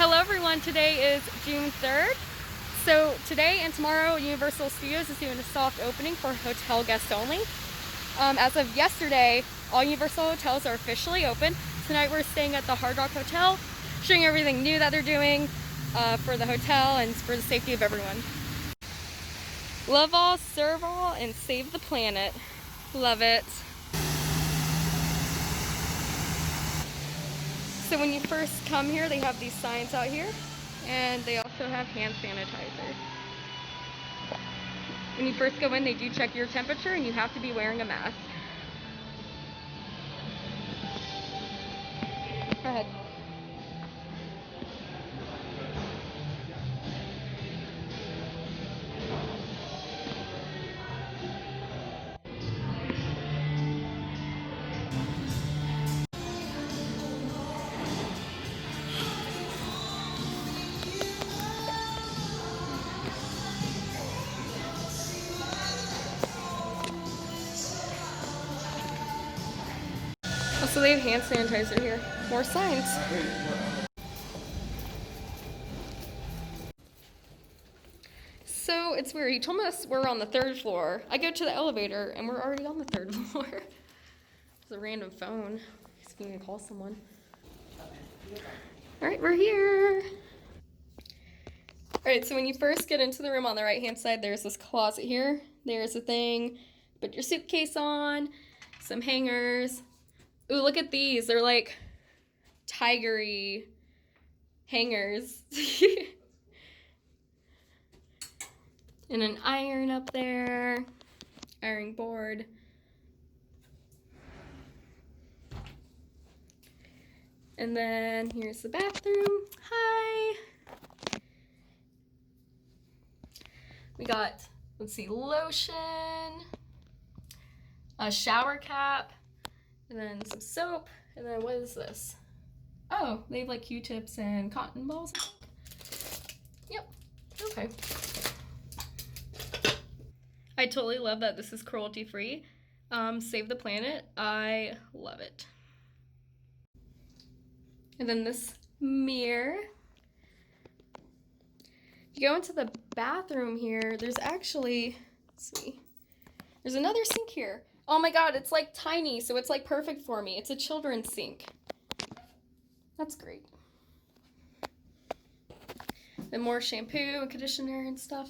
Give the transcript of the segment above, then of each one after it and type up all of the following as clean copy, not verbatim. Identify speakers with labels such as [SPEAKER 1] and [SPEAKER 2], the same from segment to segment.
[SPEAKER 1] Hello everyone, today is June 3rd. So today and tomorrow Universal Studios is doing a soft opening for hotel guests only. As of yesterday, all Universal hotels are officially open. Tonight we're staying at the Hard Rock Hotel, showing everything new that they're doing for the hotel and for the safety of everyone. Love all, serve all, and save the planet. Love it. So when you first come here, they have these signs out here, and they also have hand sanitizer. When you first go in, they do check your temperature, and you have to be wearing a mask. Go ahead. Also, they have hand sanitizer here. More signs. So it's weird. He told us we're on the 3rd floor. I go to the elevator and we're already on the 3rd floor. It's a random phone. He's going to call someone. All right, we're here. All right, so when you first get into the room on the right-hand side, there's this closet here. There's a thing, put your suitcase on, some hangers. Ooh, look at these. They're like tigery hangers. And an iron up there, ironing board. And then here's the bathroom. Hi. We got, let's see, lotion, a shower cap, and then some soap. And then what is this? Oh, they have like Q-tips and cotton balls. Yep, okay. I totally love that this is cruelty free. Save the planet. I love it. And then this mirror. You go into the bathroom here, there's actually, let's see, there's another sink here. Oh my god, it's like tiny, so it's like perfect for me. It's a children's sink. That's great. Then more shampoo and conditioner and stuff.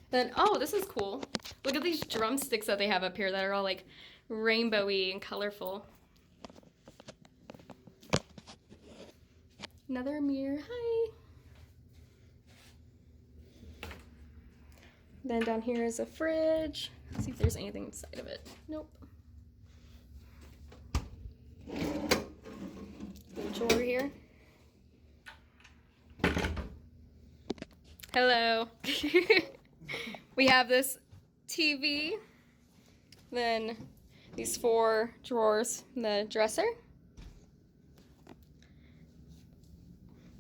[SPEAKER 1] Then, oh, this is cool. Look at these drumsticks that they have up here that are all like rainbowy and colorful. Another mirror, hi. Then down here is a fridge. Let's see if there's anything inside of it. Nope. Little drawer here. Hello. We have this TV, then these 4 drawers in the dresser,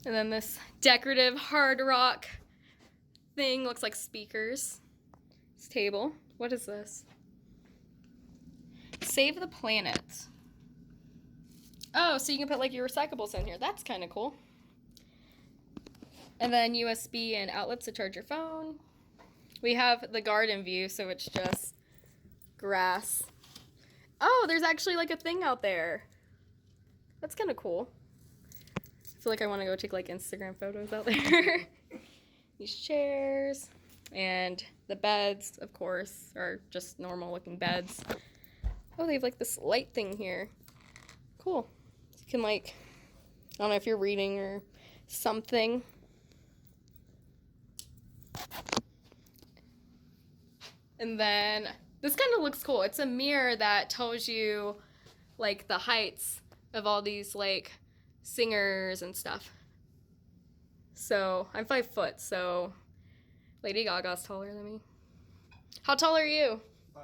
[SPEAKER 1] and then this decorative Hard Rock thing looks like speakers. This table. What is this? Save the planet. Oh, so you can put like your recyclables in here. That's kind of cool. And then USB and outlets to charge your phone. We have the garden view, so it's just grass. Oh, there's actually like a thing out there. That's kind of cool. I feel like I want to go take like Instagram photos out there. These chairs and the beds, of course, are just normal looking beds. Oh, they have like this light thing here. Cool. You can like, I don't know if you're reading or something. And then this kind of looks cool. It's a mirror that tells you like the heights of all these like singers and stuff. So I'm 5 foot, so Lady Gaga's taller than me. How tall are you?
[SPEAKER 2] 5'11".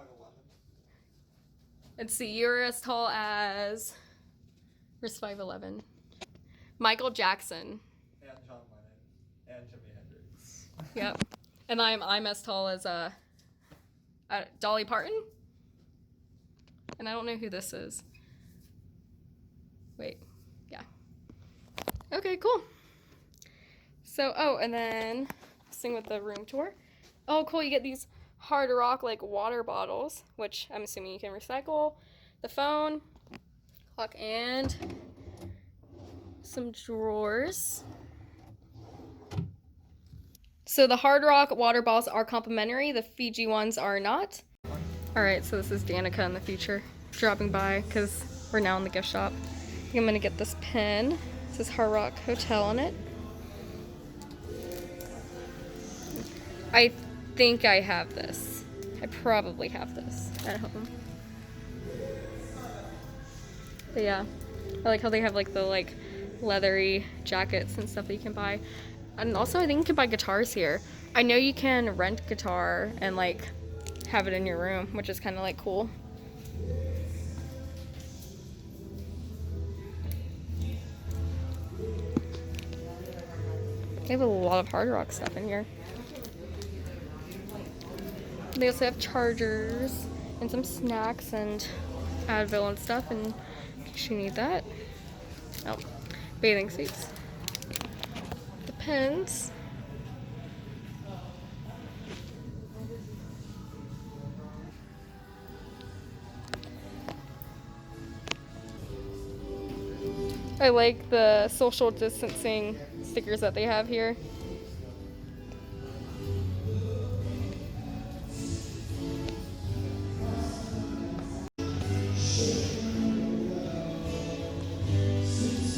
[SPEAKER 1] Let's see, you're as tall as, where's 5'11"? Michael Jackson.
[SPEAKER 2] And John Lennon. And Jimi Hendrix.
[SPEAKER 1] Yep. And I'm as tall as Dolly Parton. And I don't know who this is. Wait, yeah. Okay, cool. So, oh, and then sing with the room tour. Oh, cool, you get these Hard Rock like water bottles, which I'm assuming you can recycle. The phone, clock, and some drawers. So the Hard Rock water bottles are complimentary. The Fiji ones are not. All right, so this is Danica in the future dropping by because we're now in the gift shop. I think I'm gonna get this pen. It says Hard Rock Hotel on it. I think I have this. I probably have this at home. But yeah, I like how they have like the like leathery jackets and stuff that you can buy. And also I think you can buy guitars here. I know you can rent guitar and like have it in your room, which is kind of like cool. They have a lot of Hard Rock stuff in here. They also have chargers and some snacks and Advil and stuff, and in case you need that. Oh, bathing suits. The pens. I like the social distancing stickers that they have here.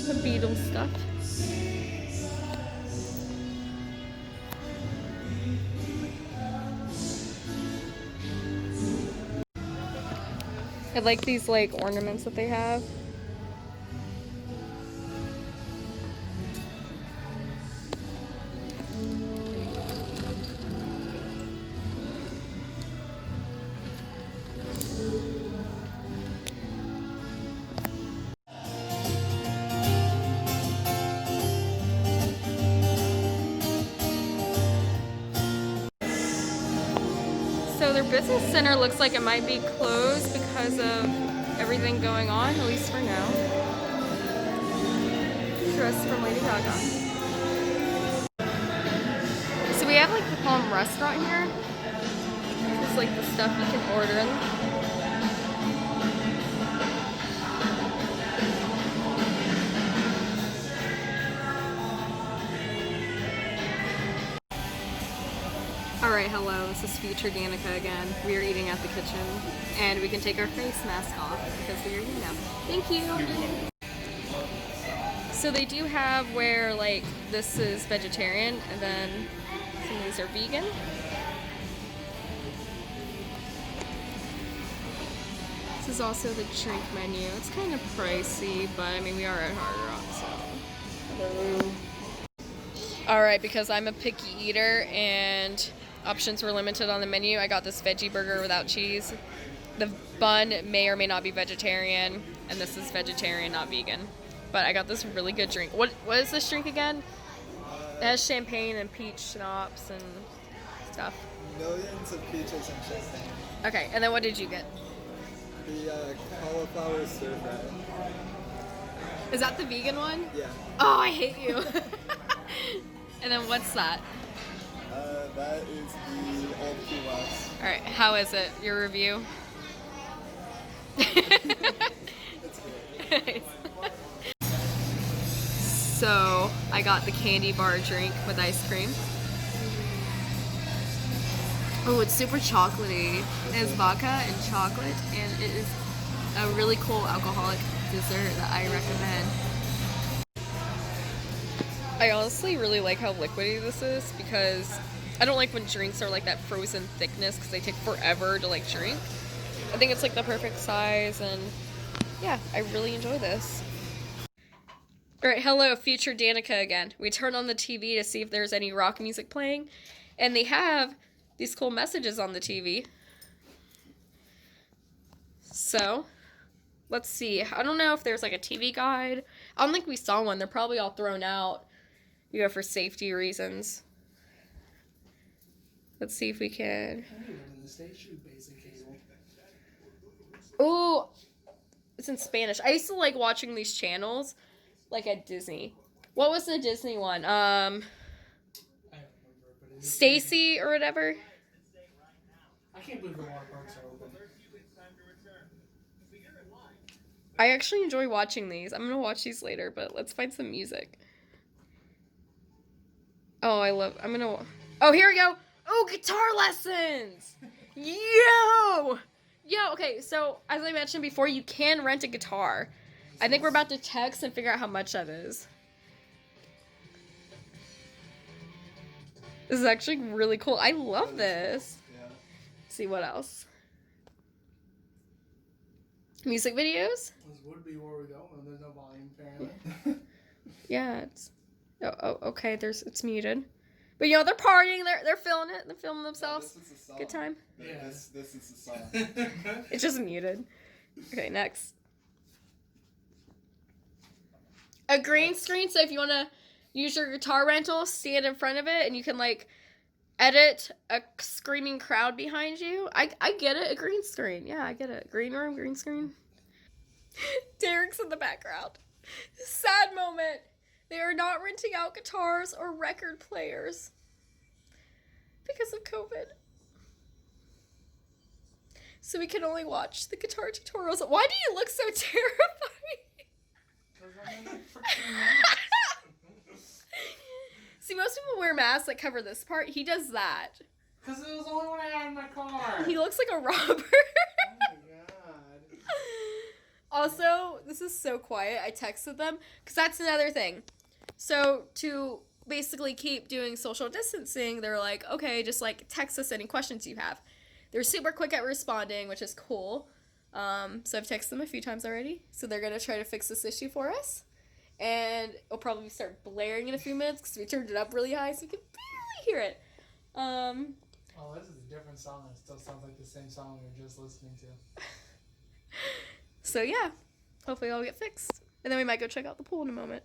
[SPEAKER 1] The Beatles stuff. I like these like ornaments that they have. So their business center looks like it might be closed because of everything going on, at least for now. Dress from Lady Gaga. So we have like the Palm restaurant here. It's like the stuff you can order in. Alright, hello, this is future Danica again. We are eating at the kitchen, and we can take our face mask off because we are eating now. Thank you! So they do have where, like, this is vegetarian, and then some of these are vegan. This is also the drink menu. It's kind of pricey, but I mean, we are at Hard Rock, so. Hello. Alright, because I'm a picky eater and options were limited on the menu, I got this veggie burger without cheese. The bun may or may not be vegetarian, and this is vegetarian, not vegan. But I got this really good drink. What is this drink again? It has champagne and peach schnapps and stuff.
[SPEAKER 2] Millions of peaches and champagne.
[SPEAKER 1] Okay, and then what did you get?
[SPEAKER 2] The cauliflower stir fry.
[SPEAKER 1] Is that the vegan one?
[SPEAKER 2] Yeah.
[SPEAKER 1] Oh, I hate you. And then what's that?
[SPEAKER 2] That is the old Key West.
[SPEAKER 1] Alright, how is it? Your review?
[SPEAKER 2] It's good.
[SPEAKER 1] So, I got the candy bar drink with ice cream. Oh, it's super chocolatey. It has vodka and chocolate, and it is a really cool alcoholic dessert that I recommend. I honestly really like how liquidy this is because I don't like when drinks are like that frozen thickness because they take forever to like drink. I think it's like the perfect size, and yeah, I really enjoy this. Alright, hello, future Danica again. We turned on the TV to see if there's any rock music playing, and they have these cool messages on the TV. So, let's see. I don't know if there's like a TV guide. I don't think we saw one. They're probably all thrown out, you know, for safety reasons. Let's see if we can. Oh, it's in Spanish. I used to like watching these channels, like at Disney. What was the Disney one?
[SPEAKER 3] I don't remember, but it's
[SPEAKER 1] Stacy or whatever.
[SPEAKER 3] I can't believe the water parks are open.
[SPEAKER 1] I actually enjoy watching these. I'm gonna watch these later, but let's find some music. Oh, Oh, here we go. Oh, guitar lessons. Yo, okay, so as I mentioned before, you can rent a guitar. I think we're about to text and figure out how much that is. This is actually really cool. I love this.
[SPEAKER 2] Yeah.
[SPEAKER 1] Let's see what else. Music videos?
[SPEAKER 3] This would be where we go when there's no volume, apparently.
[SPEAKER 1] Yeah, it's okay, it's muted. But you know, they're partying, they're feeling it, they're filming themselves.
[SPEAKER 2] This is a song.
[SPEAKER 1] Good time.
[SPEAKER 3] Yeah.
[SPEAKER 2] This is a song.
[SPEAKER 1] It's just muted. Okay, next. A green screen, so if you want to use your guitar rental, stand in front of it, and you can, like, edit a screaming crowd behind you. I get it, a green screen. Yeah, I get it. Green room, green screen. Derek's in the background. Sad moment. They are not renting out guitars or record players because of COVID. So we can only watch the guitar tutorials. Why do you look so terrified? See, most people wear masks that cover this part. He does that.
[SPEAKER 3] Because it was the only one I had in my car.
[SPEAKER 1] He looks like a robber.
[SPEAKER 3] Oh my god.
[SPEAKER 1] Also, this is so quiet. I texted them because that's another thing. So to basically keep doing social distancing, they're like, okay, just like text us any questions you have. They're super quick at responding, which is cool. So I've texted them a few times already. So they're going to try to fix this issue for us. And it'll probably start blaring in a few minutes because we turned it up really high so you can barely hear it.
[SPEAKER 3] Oh, this is a different song. It still sounds like the same song we were just listening to.
[SPEAKER 1] So yeah, hopefully it'll get fixed. And then we might go check out the pool in a moment.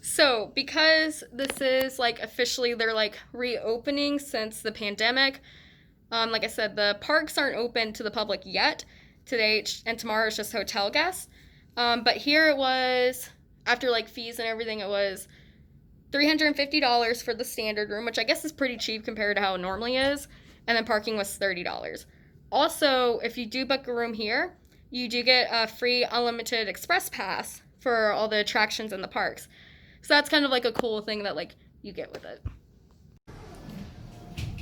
[SPEAKER 1] So, because this is, like, officially, they're, like, reopening since the pandemic, like I said, the parks aren't open to the public yet. Today and tomorrow is just hotel guests. But here it was, after, like, fees and everything, it was $350 for the standard room, which I guess is pretty cheap compared to how it normally is. And then parking was $30. Also, if you do book a room here, you do get a free unlimited express pass for all the attractions in the parks. So that's kind of like a cool thing that, like, you get with it.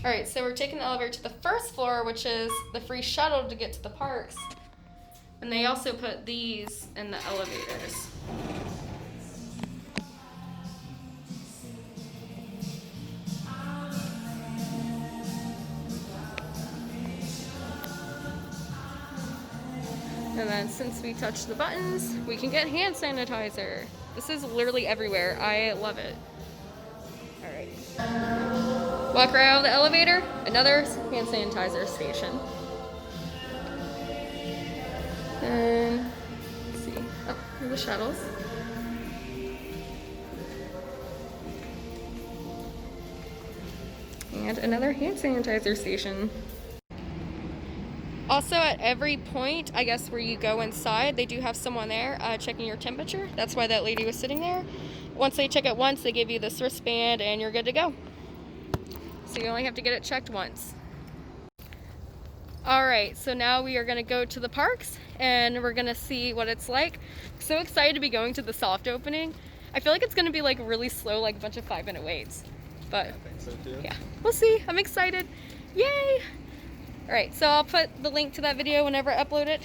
[SPEAKER 1] All right, so we're taking the elevator to the first floor, which is the free shuttle to get to the parks. And they also put these in the elevators. And then since we touched the buttons, we can get hand sanitizer. This is literally everywhere. I love it. All right. Walk right out of the elevator, another hand sanitizer station. And let's see. Oh, here are the shuttles. And another hand sanitizer station. Also, at every point, I guess, where you go inside, they do have someone there checking your temperature. That's why that lady was sitting there. Once they check it once, they give you this wristband and you're good to go. So you only have to get it checked once. All right, so now we are gonna go to the parks and we're gonna see what it's like. So excited to be going to the soft opening. I feel like it's gonna be like really slow, like a bunch of 5-minute waits. But
[SPEAKER 2] I think so too.
[SPEAKER 1] yeah, we'll see. I'm excited. Yay! All right, so I'll put the link to that video whenever I upload it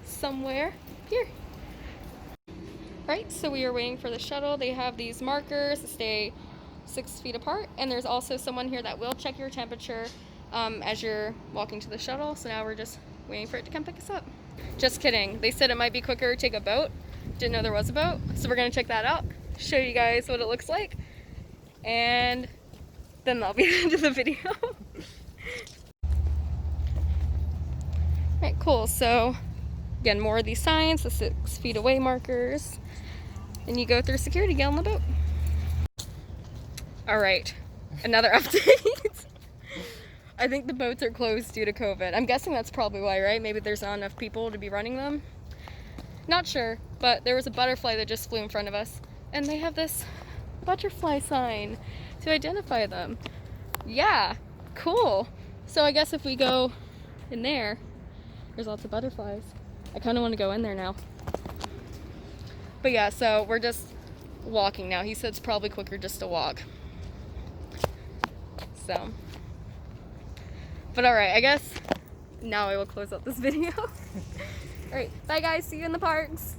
[SPEAKER 1] somewhere here. All right, so we are waiting for the shuttle. They have these markers to stay 6 feet apart, and there's also someone here that will check your temperature as you're walking to the shuttle. So now we're just waiting for it to come pick us up. Just kidding. They said it might be quicker to take a boat. Didn't know there was a boat, so we're gonna check that out, show you guys what it looks like, and then that'll be the end of the video. Alright, cool. So, again, more of these signs, the 6 feet away markers, and you go through security, get on the boat. Alright, another update. I think the boats are closed due to COVID. I'm guessing that's probably why, right? Maybe there's not enough people to be running them. Not sure, but there was a butterfly that just flew in front of us, and they have this butterfly sign to identify them. Yeah, cool. So I guess if we go in there, there's lots of butterflies. I kind of want to go in there now. But yeah, so we're just walking now. He said it's probably quicker just to walk. So, but all right, I guess now I will close out this video. All right, bye guys, see you in the parks.